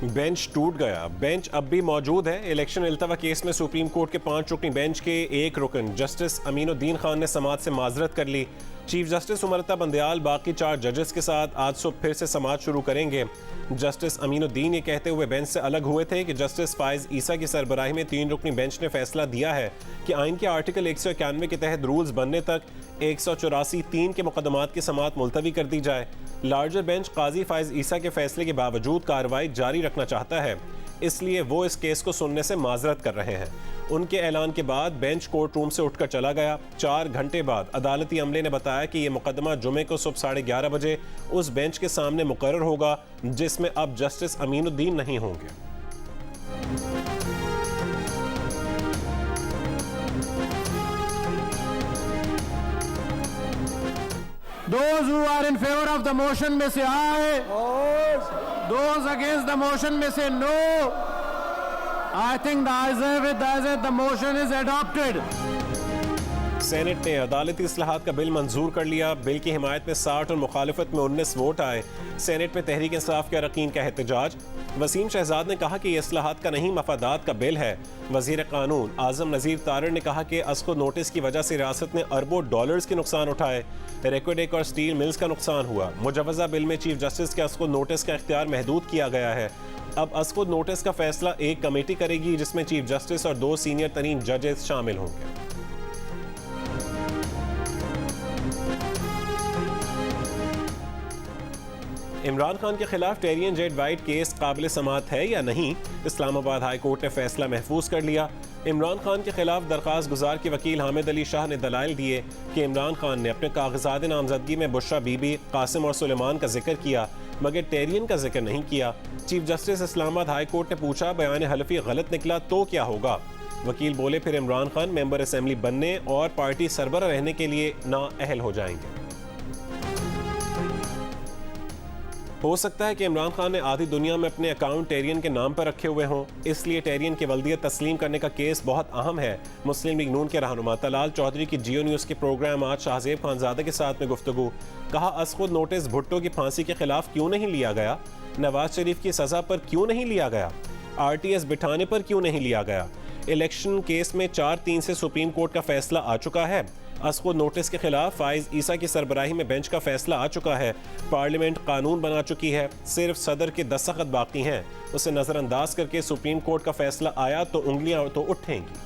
Bench टूट गया। Bench अब भी मौजूद है। इलेक्शन इल्तवा केस में सुप्रीम कोर्ट के 5 रुकनी बेंच के एक रुकन जस्टिस अमीनुद्दीन खान ने समाअत से माजरत कर ली। चीफ जस्टिस उमरता बंदयाल बाकी 4 जजेस के साथ आज सुबह फिर से समाअत शुरू करेंगे। जस्टिस अमीनुद्दीन ये कहते हुए बेंच से अलग हुए थे कि जस्टिस फाइज ईसा की सरबराही में 3 रुकनी बेंच ने फैसला दिया है कि आइन के आर्टिकल 191 के तहत रूल्स बनने तक 184(3) के मुकदमात की समाअत मुलतवी कर दी जाए। लार्जर बेंच काजी फाइज ईसा के फैसले के बावजूद कार्रवाई जारी रखना चाहता है, इसलिए वो इस केस को सुनने से माजरत कर रहे हैं। उनके ऐलान के बाद बेंच कोर्ट रूम से उठकर चला गया। 4 घंटे बाद अदालती अमले ने बताया कि ये मुकदमा जुमे को सुबह 11:30 बजे उस बेंच के सामने मुकर्रर होगा जिसमें अब जस्टिस अमीनुद्दीन नहीं होंगे। Those who are in favor of the motion may say aye. Those against the motion may say no. I think the ayes have it. The motion is adopted. Senate ने अदालती इस्लाहात का बिल मंजूर कर लिया। Bill की हिमायत में 60 और मुखालिफत में 19 वोट आए। सेनेट में तहरीक इंसाफ के अरकान का एहतजाज। वसीम शहजाद ने कहा कि यह इस्लाहात का नहीं मफादात का बिल है। वजीर कानून आजम नज़ीर तारड़ ने कहा कि अस्को नोटिस की वजह से रियासत ने अरबों डॉलर्स के नुकसान उठाए। रेकोडेक और स्टील मिल्स का नुकसान हुआ। मुजवजा बिल में चीफ जस्टिस के अस्को नोटिस का इख्तियार महदूद किया गया है। अब अस्को नोटिस का फैसला एक कमेटी करेगी जिसमें चीफ जस्टिस और 2 सीनियर तरीन जजेस शामिल होंगे। इमरान खान के खिलाफ टेरियन जेड वाइट केस काबिल समाअत है या नहीं, इस्लामाबाद हाई कोर्ट ने फैसला महफूज कर लिया। इमरान खान के खिलाफ दरख्वास्त गुजार के वकील हामिद अली शाह ने दलाइल दिए कि इमरान खान ने अपने कागजात नामजदगी में बुशरा बीबी, कासिम और सुलेमान का जिक्र किया मगर टेरियन का जिक्र नहीं किया। Chief justice Islamabad high court ने पूछा बयान हलफी गलत निकला तो क्या होगा। वकील बोले फिर इमरान खान मेंबर असेंबली बनने और पार्टी सरबराह रहने के लिए नाअहल हो जाएंगे। हो सकता है कि इमरान खान ने आधी दुनिया में अपने अकाउंट टेरियन के नाम पर रखे हुए हों, इसलिए टेरियन की वल्दियत तस्लीम करने का केस बहुत अहम है। मुस्लिम लीग नून के रहनुमा तलाल चौधरी की जियो न्यूज़ के प्रोग्राम आज शाहजेब खानजादा के साथ में गुफ्तगू। कहा अस्खुद नोटिस भुट्टो की फांसी के खिलाफ क्यों नहीं लिया गया, नवाज शरीफ की सजा पर क्यों नहीं लिया गया, RTS बिठाने पर क्यों नहीं लिया गया। इलेक्शन केस में 4-3 से सुप्रीम कोर्ट का फैसला आ चुका है। अस्खुद नोटिस के खिलाफ फाइज ईसा की सरबराही में बेंच का फैसला आ चुका है। पार्लियामेंट कानून बना चुकी है, सिर्फ सदर के दस्तखत बाकी हैं। उसे नज़रअंदाज करके सुप्रीम कोर्ट का फैसला आया तो उंगलियां तो उठेंगी।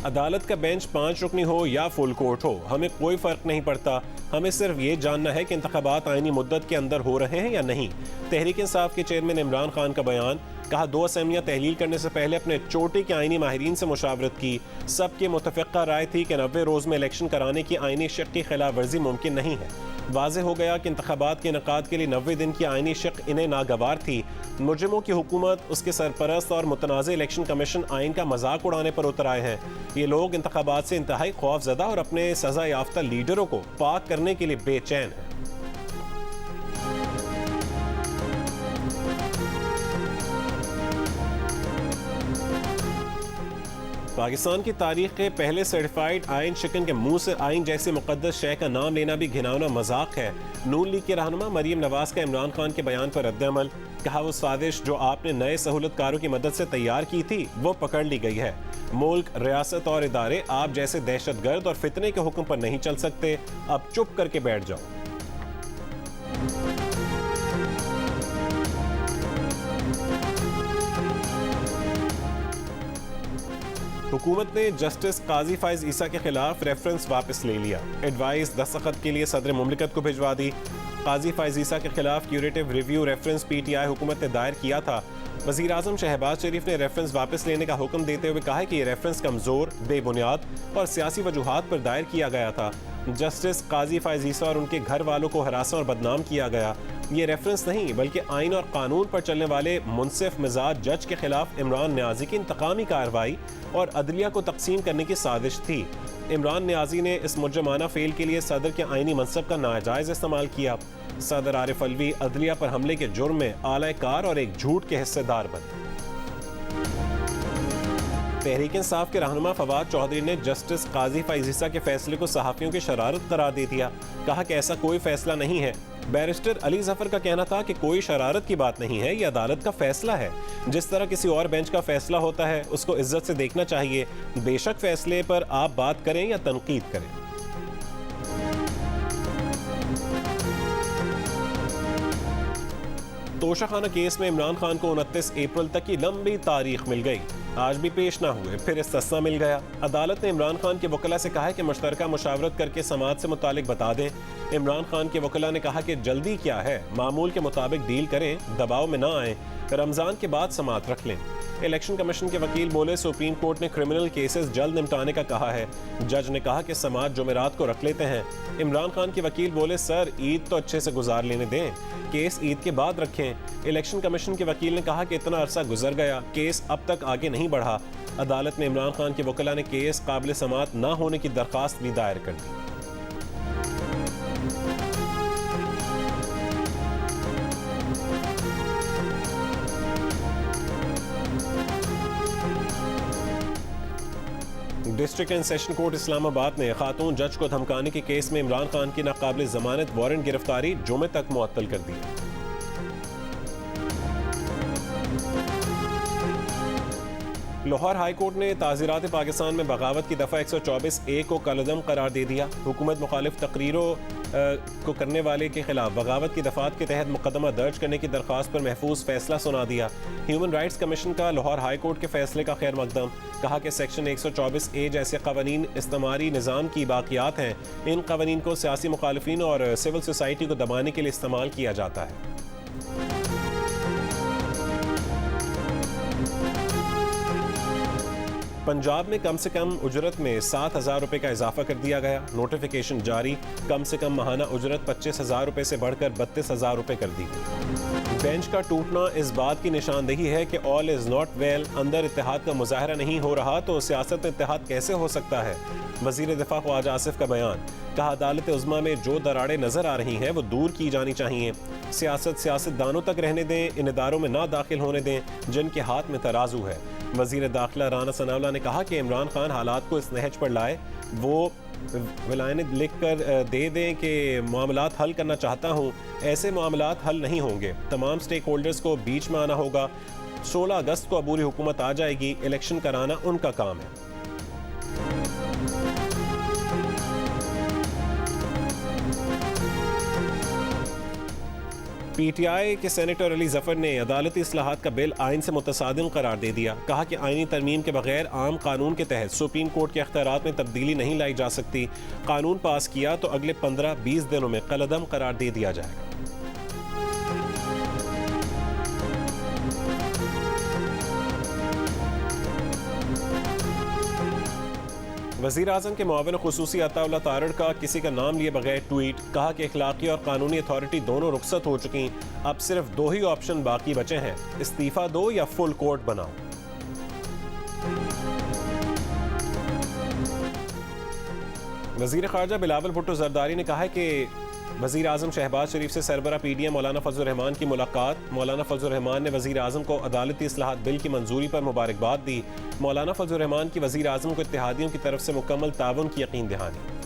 अदालत का बेंच 5 रुकनी हो या फुल कोर्ट हो, हमें कोई फ़र्क नहीं पड़ता। हमें सिर्फ ये जानना है कि इंतखाबात आईनी मुद्दत के अंदर हो रहे हैं या नहीं। तहरीक इंसाफ के चेयरमैन इमरान खान का बयान। कहा 2 असेंबलियाँ तहलील करने से पहले अपने चोटी के आईनी माहिरीन से मुशावरत की। सबकी मुतफ़िक़ा राय थी कि 90 रोज़ में इलेक्शन कराने की आईनी शक की खिलाफ वर्जी मुमकिन नहीं है। वाज़े हो गया कि इंतखाबात के इनकाद के लिए 90 दिन की आईनी शक इन्हें नागवार थी। मुजरिमों की हुकूमत, उसके सरपरस्त और मुतनाज़ इलेक्शन कमीशन आइन का मजाक उड़ाने पर उतर आए हैं। ये लोग इंतखाबात से इंतहाई खौफजदा और अपने सज़ा याफ्ता लीडरों को पाक करने के लिए बेचैन हैं। पाकिस्तान की तारीख के पहले सर्टिफाइड आइन शिकन के मुंह से आइन जैसे मुकद्दस शय का नाम लेना भी घिनौना मजाक है। नून लीग के रहनुमा मरीम नवाज का इमरान खान के बयान पर रद्द-ए-अमल। कहा वो साजिश जो आपने नए सहूलतकारों की मदद से तैयार की थी वो पकड़ ली गई है। मुल्क, रियासत और इदारे आप जैसे दहशतगर्द और फितने के हुक्म पर नहीं चल सकते। अब चुप करके बैठ जाओ। हुकूमत ने जस्टिस काजी फाइज ईसा के खिलाफ रेफरेंस वापस ले लिया। एडवाइस दस्तखत के लिए सदर मुमलिकत को भिजवा दी। काजी फाइज ईसा के खिलाफ क्यूरेटिव रिव्यू रेफरेंस PTI हुकूमत ने दायर किया था। वज़ीर आज़म शहबाज शरीफ ने रेफरेंस वापस लेने का हुक्म देते हुए कहा कि ये रेफरेंस कमज़ोर, बेबुनियाद और सियासी वजूहात पर दायर किया गया था। जस्टिस काजी फाइज ईसा और उनके घर वालों को हरासा और बदनाम किया गया। ये रेफरेंस नहीं बल्कि आइन और कानून पर चलने वाले मुनसिफ मिजाज जज के खिलाफ इमरान न्याजी की इंतकामी कार्रवाई और अदलिया को तकसीम करने की साजिश थी। इमरान न्याजी ने इस मुजरमाना फेल के लिए सदर के आइनी मनसब का नाजायज इस्तेमाल किया। सदर आरिफ अलवी अदलिया पर हमले के जुर्म में आला कार और एक झूठ के हिस्सेदार बने। तहरीक इंसाफ के रहनुमा फवाद चौधरी ने जस्टिस काजी फाइज ईसा के फैसले को सहाफ़ियों की शरारत करार दे दिया। कहा कि ऐसा कोई फैसला नहीं है। बैरिस्टर अली जफर का कहना था कि कोई शरारत की बात नहीं है, यह अदालत का फैसला है। जिस तरह किसी और बेंच का फैसला होता है उसको इज्जत से देखना चाहिए। बेशक फैसले पर आप बात करें या तनकीद करें। तोशाखाना केस में इमरान खान को 29 अप्रैल तक की लंबी तारीख मिल गई। आज भी पेश ना हुए, फिर इस्तिस्ना मिल गया। अदालत ने इमरान खान के वकला से कहा है कि मुश्तरका मुशावरत करके समाअत से मुतालिक बता दें। इमरान खान के वकला ने कहा कि जल्दी क्या है, मामूल के मुताबिक डील करें, दबाव में ना आए, रमजान के बाद समाअत रख लें। इलेक्शन कमीशन के वकील बोले सुप्रीम कोर्ट ने क्रिमिनल केसेस जल्द निपटाने का कहा है। जज ने कहा कि समाअत जुमेरात को रख लेते हैं। इमरान खान के वकील बोले सर ईद तो अच्छे से गुजार लेने दें, केस ईद के बाद रखें। इलेक्शन कमीशन के वकील ने कहा कि इतना अरसा गुजर गया, केस अब तक आगे नहीं बढ़ा। अदालत में इमरान खान के वकला ने केस काबिल समाअत न होने की दरखास्त भी दायर कर दी। District and session court Islamabad ने खातून जज को धमकाने के केस में इमरान खान की नाकाबिल जमानत वारंट गिरफ्तारी जुमे तक मुअत्तल कर दी। लाहौर हाई कोर्ट ने ताज़ीरात पाकिस्तान में बगावत की दफ़ा 124A को कलअदम करार दे दिया। हुकूमत मुखालिफ तकरीरों को करने वाले के खिलाफ बगावत की दफ़ात के तहत मुकदमा दर्ज करने की दरख्वास्त पर महफूज फैसला सुना दिया। ह्यूमन राइट्स कमीशन का लाहौर हाई कोर्ट के फैसले का खैर मकदम, कहा कि सेक्शन 124A जैसे कवानीन इस्तेमारी निज़ाम की बाकियात हैं। इन कवानीन को सियासी मुखालिफिन और सिविल सोसाइटी को दबाने के लिए इस्तेमाल किया जाता है। पंजाब में कम से कम उजरत में 7,000 रुपये का इजाफा कर दिया गया। नोटिफिकेशन जारी, कम से कम माहाना उजरत 25,000 रुपये से बढ़कर 32,000 रुपये कर दी गई। बेंच का टूटना इस बात की निशानदेही है कि ऑल इज नॉट वेल। अंदर इत्तेहाद का मुजाहरा नहीं हो रहा तो सियासत में इत्तेहाद कैसे हो सकता है। वजीर दिफा ख्वाजा आसिफ का बयान, कहा अदालत उज़्मा में जो दरारें नजर आ रही हैं वो दूर की जानी चाहिए। सियासतदानों तक रहने दें, इन इदारों में ना दाखिल होने दें जिनके हाथ में तराजू है। वजीर दाखिला राना सनावला ने कहा कि इमरान खान हालात को इस नहज पर लाए, वो विलायन लिख कर दे दें कि मामलात हल करना चाहता हूँ। ऐसे मामलात हल नहीं होंगे, तमाम स्टेक होल्डर्स को बीच में आना होगा। 16 अगस्त को अबूरी हुकूमत आ जाएगी, इलेक्शन कराना उनका काम है। पीटीआई के सेनेटर अली जफर ने अदालती इस्लाहात का बिल आइन से मुतसादिम करार दे दिया। कहा कि आइनी तरमीम के बगैर आम कानून के तहत सुप्रीम कोर्ट के अख्तियारात में तब्दीली नहीं लाई जा सकती। कानून पास किया तो अगले 15-20 दिनों में कलअदम करार दे दिया जाएगा। वज़ीर आज़म के मुआविन खुसूसी अताउल्लाह तारड़ का किसी का नाम लिए बगैर ट्वीट, कहा कि इखलाकी और कानूनी अथॉरिटी दोनों रुखसत हो चुकी, अब सिर्फ 2 ही ऑप्शन बाकी बचे हैं, इस्तीफा दो या फुल कोर्ट बनाओ। वज़ीर ख़ारजा बिलावल भुट्टो ज़रदारी ने कहा है कि वज़ीर आज़म शहबाज शरीफ से सरबरा पीडीएम मौलाना फजल रहमान की मुलाकात। मौलाना फजल रहमान ने वज़ीर आज़म को अदालती इस्लाहात बिल की मंजूरी पर मुबारकबाद दी। मौलाना फजल रहमान की वज़ीर आज़म को इत्तेहादियों की तरफ से मुकम्मल ताउन की यकीन दहानी।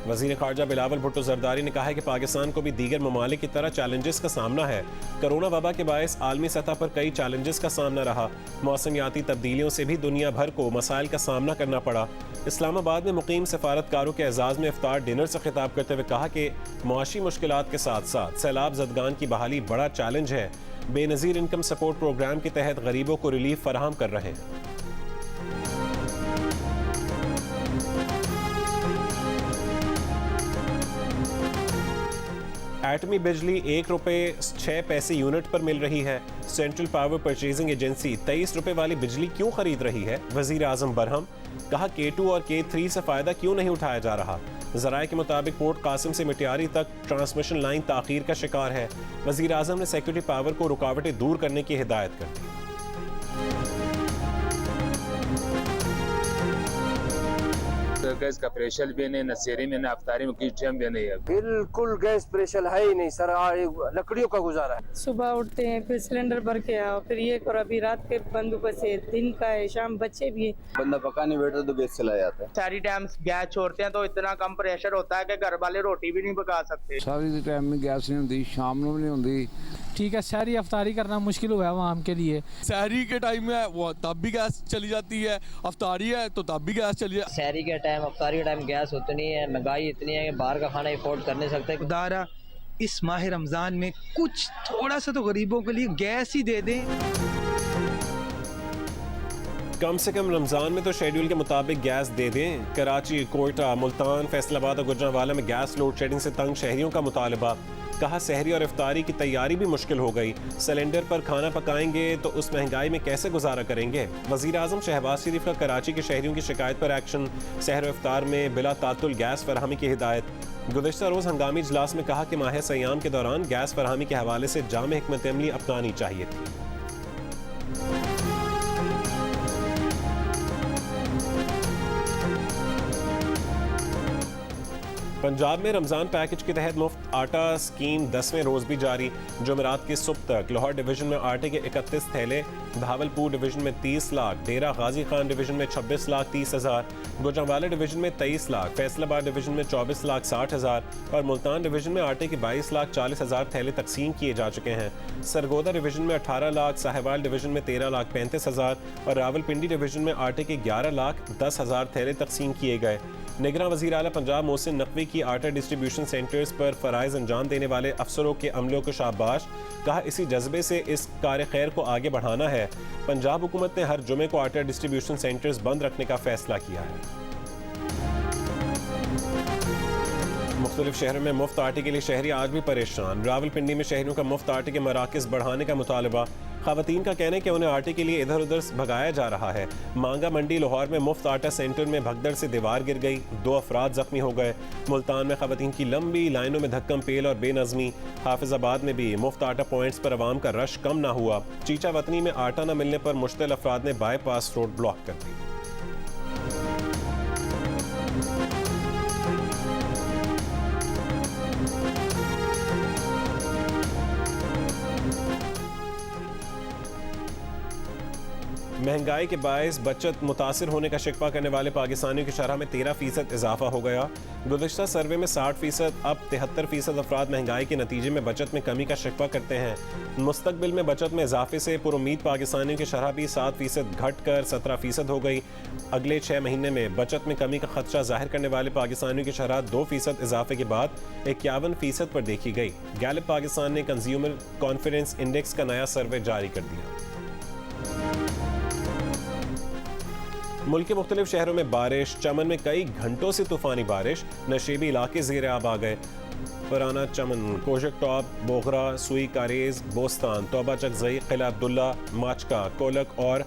वज़ीर ख़ारजा बिलावल भुट्टो ज़रदारी ने कहा है कि पाकिस्तान को भी दीगर ममालिक की तरह चैलेंजेस का सामना है। कोरोना वबा के बायस आलमी सतह पर कई चैलेंजेस का सामना रहा। मौसमियाती तब्दीलियों से भी दुनिया भर को मसाइल का सामना करना पड़ा। इस्लामाबाद में मुकीम सफारतकारों के एजाज़ में इफ्तार डिनर से खिताब करते हुए कहा कि मुआशी मुश्किलात के साथ साथ सैलाब ज़दगान की बहाली बड़ा चैलेंज है। बेनज़ीर इनकम सपोर्ट प्रोग्राम के तहत गरीबों को रिलीफ फराहम कर रहे हैं। एटमी बिजली 1 रुपये 6 पैसे यूनिट पर मिल रही है। सेंट्रल पावर परचेजिंग एजेंसी 23 रुपये वाली बिजली क्यों खरीद रही है। वज़ीर आज़म बरहम, कहा K2 और K3 से फ़ायदा क्यों नहीं उठाया जा रहा। ज़राए के मुताबिक पोर्ट कासिम से मिटियारी तक ट्रांसमिशन लाइन ताख़ीर का शिकार है। वज़ीर आज़म ने सिक्योरिटी पावर को रुकावटें दूर करने की हिदायत कर दी। गैस का प्रेशर भी नहीं, न सेरी में न अफ्तारी में किस टाइम भी नहीं है। बिल्कुल गैस प्रेशर है ही नहीं सर, लकड़ियों का गुजारा है। सुबह उठते हैं फिर सिलेंडर भर के आओ, फिर ये करो, अभी रात के बंदोबस्त है, दिन का है, शाम बच्चे भी है। बंदा पकाने बैठा तो गैस चला जाता है। सारी टाइम गैस छोड़ते हैं तो इतना कम प्रेशर होता है कि घर वाले रोटी भी नहीं पका सकते। सारी टाइम में गैस नहीं होती, शाम में भी नहीं होती। ठीक है, शहरी अफ्तारी करना मुश्किल हुआ है वहाँ के लिए। शहरी के टाइम में वो तब भी गैस चली जाती है, अफ्तारी है तो तब भी गैस चली जाती है। शहरी के टाइम अफ्तारी के टाइम गैस उतनी है, महंगाई इतनी है कि बाहर का खाना अफोर्ड कर नहीं सकते। खुदारा इस माह रमज़ान में कुछ थोड़ा सा तो गरीबों के लिए गैस ही दे दें। कम से कम रमज़ान में तो शेड्यूल के मुताबिक गैस दे दें। कराची, कोयटा, मुल्तान, फैसलाबाद और गुजरांवाला में गैस लोड शेडिंग से तंग शहरियों का मुतालबा। कहा सहरी और इफ्तारी की तैयारी भी मुश्किल हो गई, सिलेंडर पर खाना पकाएंगे तो उस महंगाई में कैसे गुजारा करेंगे। वज़ीर आज़म शहबाज शरीफ का कराची के शहरियों की शिकायत पर एक्शन। सहर और इफ्तार में बिला तातुल गैस फराहमी की हिदायत। गुज़िश्ता रोज़ हंगामी इजलास में कहा कि माह सयाम के दौरान गैस फराहमी के हवाले से जाम हिकमत अमली अपनानी चाहिए थी। पंजाब में रमज़ान पैकेज के तहत मुफ्त आटा स्कीम 10वें रोज़ भी जारी। जुमेरात की सुबह तक लाहौर डिवीज़न में आटे के 31 थैले, भावलपुर डिवीज़न में 30 लाख, डेरा गाजी खान डिवीज़न में 26 लाख 30 हज़ार, गुजरांवाला डिवीज़न में 23 लाख, फैसलाबाद डिवीज़न में 24 लाख 60 हज़ार और मुल्तान डिवीज़न में आटे के 22 लाख 40 हज़ार थैले तकसीम किए जा चुके हैं। सरगोदा डिवीज़न में 18 लाख, साहिवाल डिवीज़न में 13 लाख 35 हज़ार और रावलपिंडी डिवीज़न में आटे के 11 लाख 10 हज़ार थैले तकसीम किए गए। निगरां वज़ीर आला पंजाब मोहसिन नकवी की आटा डिस्ट्रीब्यूशन सेंटर्स पर फ़राइज़ अंजाम देने वाले अफसरों के अमलों को शाबाश। कहा इसी जज्बे से इस कार खैर को आगे बढ़ाना है। पंजाब हुकूमत ने हर जुमे को आटा डिस्ट्रीब्यूशन सेंटर्स बंद रखने का फैसला किया है। मुख्तलिफ शहरों में मुफ्त आटे के लिए शहरी आज भी परेशान। रावलपिंडी में शहरियों का मुफ्त आटे के मराकज़ बढ़ाने का मुतालबा। ख़वातीन का कहना है कि उन्हें आटे के लिए इधर उधर भगाया जा रहा है। मांगा मंडी लाहौर में मुफ्त आटा सेंटर में भगदड़ से दीवार गिर गई, 2 अफराद जख्मी हो गए। मुल्तान में ख़वातीन की लंबी लाइनों में धक्कम पेल और बेनज़मी। हाफिज़ाबाद में भी मुफ्त आटा पॉइंट्स पर आवाम का रश कम ना हुआ। चीचा वतनी में आटा न मिलने पर मुश्तिल अफराद ने बाईपास रोड ब्लॉक कर दी। महंगाई के बायस बचत मुतासिर होने का शिकवा करने वाले पाकिस्तानियों की शरह में 13% इजाफा हो गया। गुज़िश्ता सर्वे में 60%, अब 73% अफराद महंगाई के नतीजे में बचत में कमी का शिकवा करते हैं। मुस्तकबिल में बचत में इजाफे से पुरुमीद पाकिस्तानियों की शरह भी 7% घट कर 17% हो गई। अगले 6 महीने में बचत में कमी का खदशा जाहिर करने वाले पाकिस्तानियों की शरह 2% इजाफे के बाद 51% पर देखी गई। गैलिप पाकिस्तान ने कंज्यूमर कॉन्फिडेंस इंडेक्स का नया सर्वे जारी कर दिया। मुल्क के मुख्तलिफ शहरों में बारिश। चमन में कई घंटों से तूफानी बारिश, नशेबी इलाके ज़ेर आब आ गए। पुराना चमन, कोशक टॉप, बोगरा, सुई कारेज, बोस्तान, तौबा चकजई, किला अब्दुल्ला, माचका, कोलक और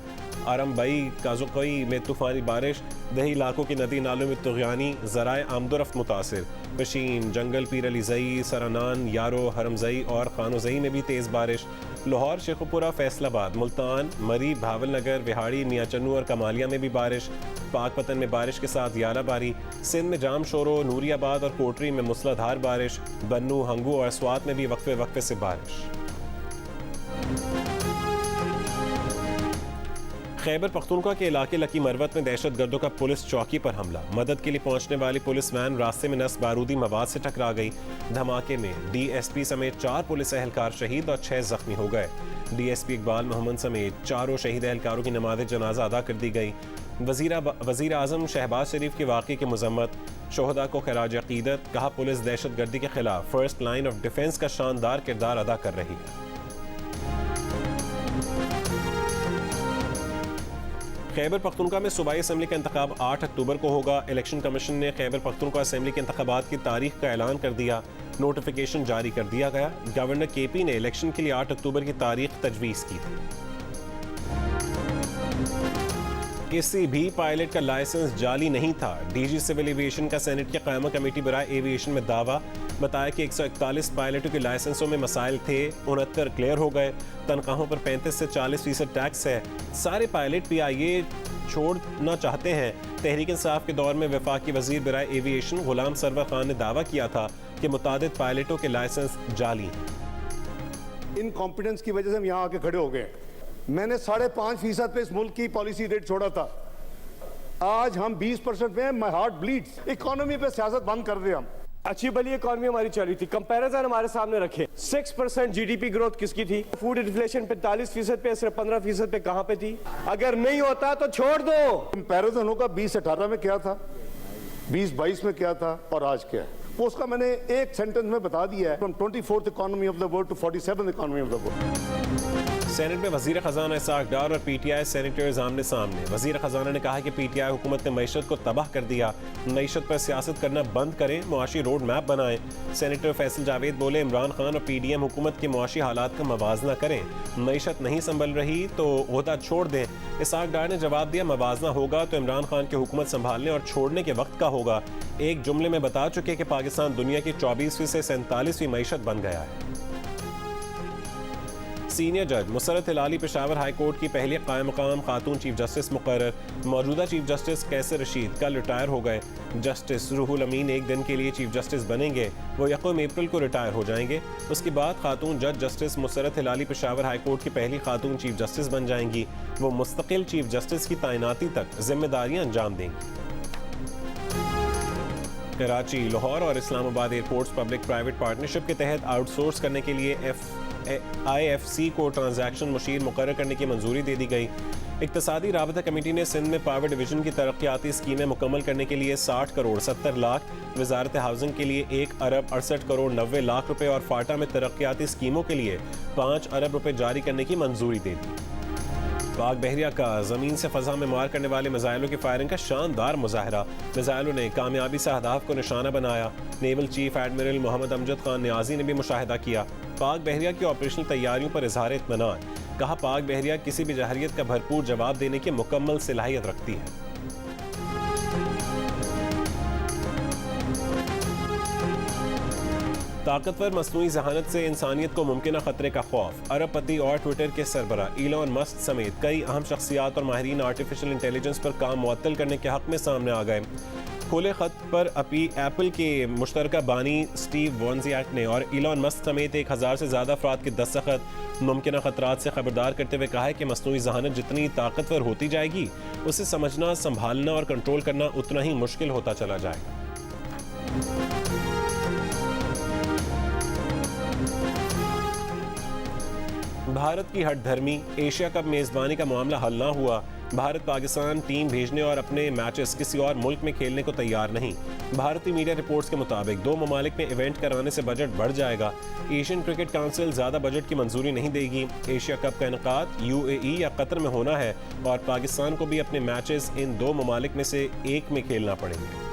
आरमबई काजुकई में तूफानी बारिश। दही इलाकों की नदी नालों में तुग़यानी, ज़राए आमदोरफ्त मुतासिर। पशीन, जंगल, पीर अली ज़ई, सरानान, यारो, हरमज़ई और खानोज़ई में भी तेज़ बारिश। लाहौर, शेखुपुरा, फैसलाबाद, मुल्तान, मरी, भावलनगर, विहाड़ी, मियाचन्नू और कमालिया में भी बारिश। पाकपतन में बारिश के साथ यालाबारी। सिंध में जाम शोरो, नूरियाबाद और कोटरी में मूसलाधार बारिश। बन्नू, हंगू और स्वात में भी वक्फे वक्फे से बारिश। खैबर पख्तूनख्वा के इलाके लकी मरवत में दहशत गर्दों का पुलिस चौकी पर हमला। मदद के लिए पहुंचने वाली पुलिस वैन रास्ते में नस बारूदी मवाद से टकरा गई। धमाके में DSP समेत 4 पुलिस एहलकार शहीद और 6 जख्मी हो गए। DSP इकबाल मोहम्मद समेत 4 शहीद एहलकारों की नमाज जनाजा अदा कर दी गई। वज़ीर आज़म शहबाज शरीफ के वाक़े की मज़म्मत, शोहदा को खराज अक़ीदत। कहा पुलिस दहशत गर्दी के खिलाफ फर्स्ट लाइन ऑफ डिफेंस का शानदार किरदार अदा कर रही है। खैबर पख्तूनख्वा में सूबाई असम्बली का इंतखाब 8 अक्टूबर को होगा। इलेक्शन कमीशन ने खैबर पख्तूनख्वा असम्बली के इंतखाबात की तारीख का ऐलान कर दिया। नोटिफिकेशन जारी कर दिया गया। गवर्नर KP ने इलेक्शन के लिए 8 अक्टूबर की तारीख तजवीज़ की थी। किसी भी पायलट का लाइसेंस जाली नहीं था। डीजी सिविल एविएशन का सेनेट की कायमा कमेटी बराए एविएशन में दावा, बताया कि 141 पायलटों के लाइसेंसों में मसाइल थे, 69 क्लियर हो गए। तनख्वाहों पर 35 से 40% टैक्स है। सारे पायलट पीआईए छोड़ना चाहते हैं। तहरीक इंसाफ के दौर में वफाकी वजीर बराए एविएशन गुलाम सरवर खान ने दावा किया था कि मुतादिद पायलटों के लाइसेंस जाली हैं। इन कॉन्फिडेंस की वजह से हम यहाँ आके खड़े हो गए। मैंने 5.5% पे इस मुल्क की पॉलिसी रेट छोड़ा था, आज हम 20% में, माय हार्ट ब्लीड्स। इकोनॉमी पे सियासत बंद कर दे हम। अच्छी भली इकॉनमी हमारी चल रही थी, कंपैरिजन हमारे सामने रखे। 6% जीडीपी ग्रोथ किसकी थी? फूड इन्फ्लेशन 45% पे, सिर्फ 15% पे कहां पे थी? अगर नहीं होता तो छोड़ दो। कंपैरिजन होगा 2018 में क्या था, 2022 में क्या था और आज क्या है, वो उसका मैंने एक सेंटेंस में बता दिया है। From 24th economy of the world to 47th economy of the world. Senate में वजीर खजाना इसाक डार और पीटीआई सेनेटर्स आमने सामने। वजीर खजाना ने कहा कि पीटीआई हुकूमत ने मईशत को तबाह कर दिया, मईशत पर सियासत करना बंद करें, मुआशी रोड मैप बनाएं। सेनेटर फैसल जावेद बोले, इमरान खान और पीडीएम हुकूमत के मुआशी हालात का मवाजना करें, मईशत नहीं संभल रही तो ओहदा छोड़ दें। इसाक डार ने जवाब दिया, मवाजना होगा तो इमरान खान की हुकूमत संभालने और छोड़ने के वक्त का होगा। एक जुमले में बता चुके कि पाकिस्तान दुनिया की 24वीं से 47वीं मईशत बन गया है। सीनियर जज मुसरत हिलाली पेशावर हाई कोर्ट की पहली कायम मकाम खातून चीफ जस्टिस मुकर्रर। मौजूदा चीफ जस्टिस कैसर रशीद कल रिटायर हो गए। जस्टिस रूहुल अमीन एक दिन के लिए चीफ जस्टिस बनेंगे, वो 1 अप्रैल को रिटायर हो जाएंगे। उसके बाद खातून जज justice Musarrat Hilali Peshawar high court की पहली खातून चीफ जस्टिस बन जाएंगी। वो मुस्तकिल चीफ जस्टिस की तैनाती तक जिम्मेदारियां अंजाम देंगी। कराची, लाहौर और Islamabad airports public private partnership के तहत आउटसोर्स करने के लिए IFC को ट्रांजैक्शन मुशीर मुकर्रर करने की मंजूरी दे दी गई। इक्तसादी राबता कमेटी ने सिंध में पावर डिवीजन की तरक्याती स्कीमें मुकम्मल करने के लिए 60 करोड़ 70 लाख, वजारत हाउसिंग के लिए 1 अरब 68 करोड़ 90 लाख रुपए और फाटा में तरक्याती स्कीमों के लिए 5 अरब रुपए जारी करने की मंजूरी दे दी। पाक बहरिया का जमीन से फजा में मार करने वाले मिसाइलों की फायरिंग का शानदार मुजाहरा। मिसाइलों ने कामयाबी से अहदाफ को निशाना बनाया। Naval chief admiral Mohammad Amjad Khan Niazi ने भी मुशाहिदा किया। पाक बहरिया की ऑपरेशनल तैयारियों पर इजहार इत्मीनान, कहा पाक बहरिया किसी भी जहरियत का भरपूर जवाब देने की मुकम्मल सलाहियत रखती है। ताकतवर मसनूई जहानत से इंसानियत को मुमकिन खतरे का खौफ। अरबपति और ट्विटर के सरबरा इलॉन मस्क समेत कई अहम शख्सियात और माहिरीन आर्टिफिशियल इंटेलिजेंस पर काम मुअत्तल करने के हक में सामने आ गए। खुले खत पर एप्पल के मुश्तरका बानी स्टीव वॉन्जियाक ने और इलॉन मस्क समेत 1000 से ज़्यादा अफराद के दस्तखत मुमकिन खतरात से खबरदार करते हुए कहा है कि मसनूई जहानत जितनी ताकतवर होती जाएगी, उसे समझना, संभालना और कंट्रोल करना उतना ही मुश्किल होता चला जाएगा। भारत की हठधर्मी, एशिया कप मेजबानी का मामला हल ना हुआ। भारत पाकिस्तान टीम भेजने और अपने मैचेस किसी और मुल्क में खेलने को तैयार नहीं। भारतीय मीडिया रिपोर्ट्स के मुताबिक 2 ममालिक में इवेंट कराने से बजट बढ़ जाएगा। एशियन क्रिकेट काउंसिल ज़्यादा बजट की मंजूरी नहीं देगी। एशिया कप का इनेकाद UAE या कतर में होना है और पाकिस्तान को भी अपने मैचेस इन 2 ममालिक में से एक में खेलना पड़ेंगे।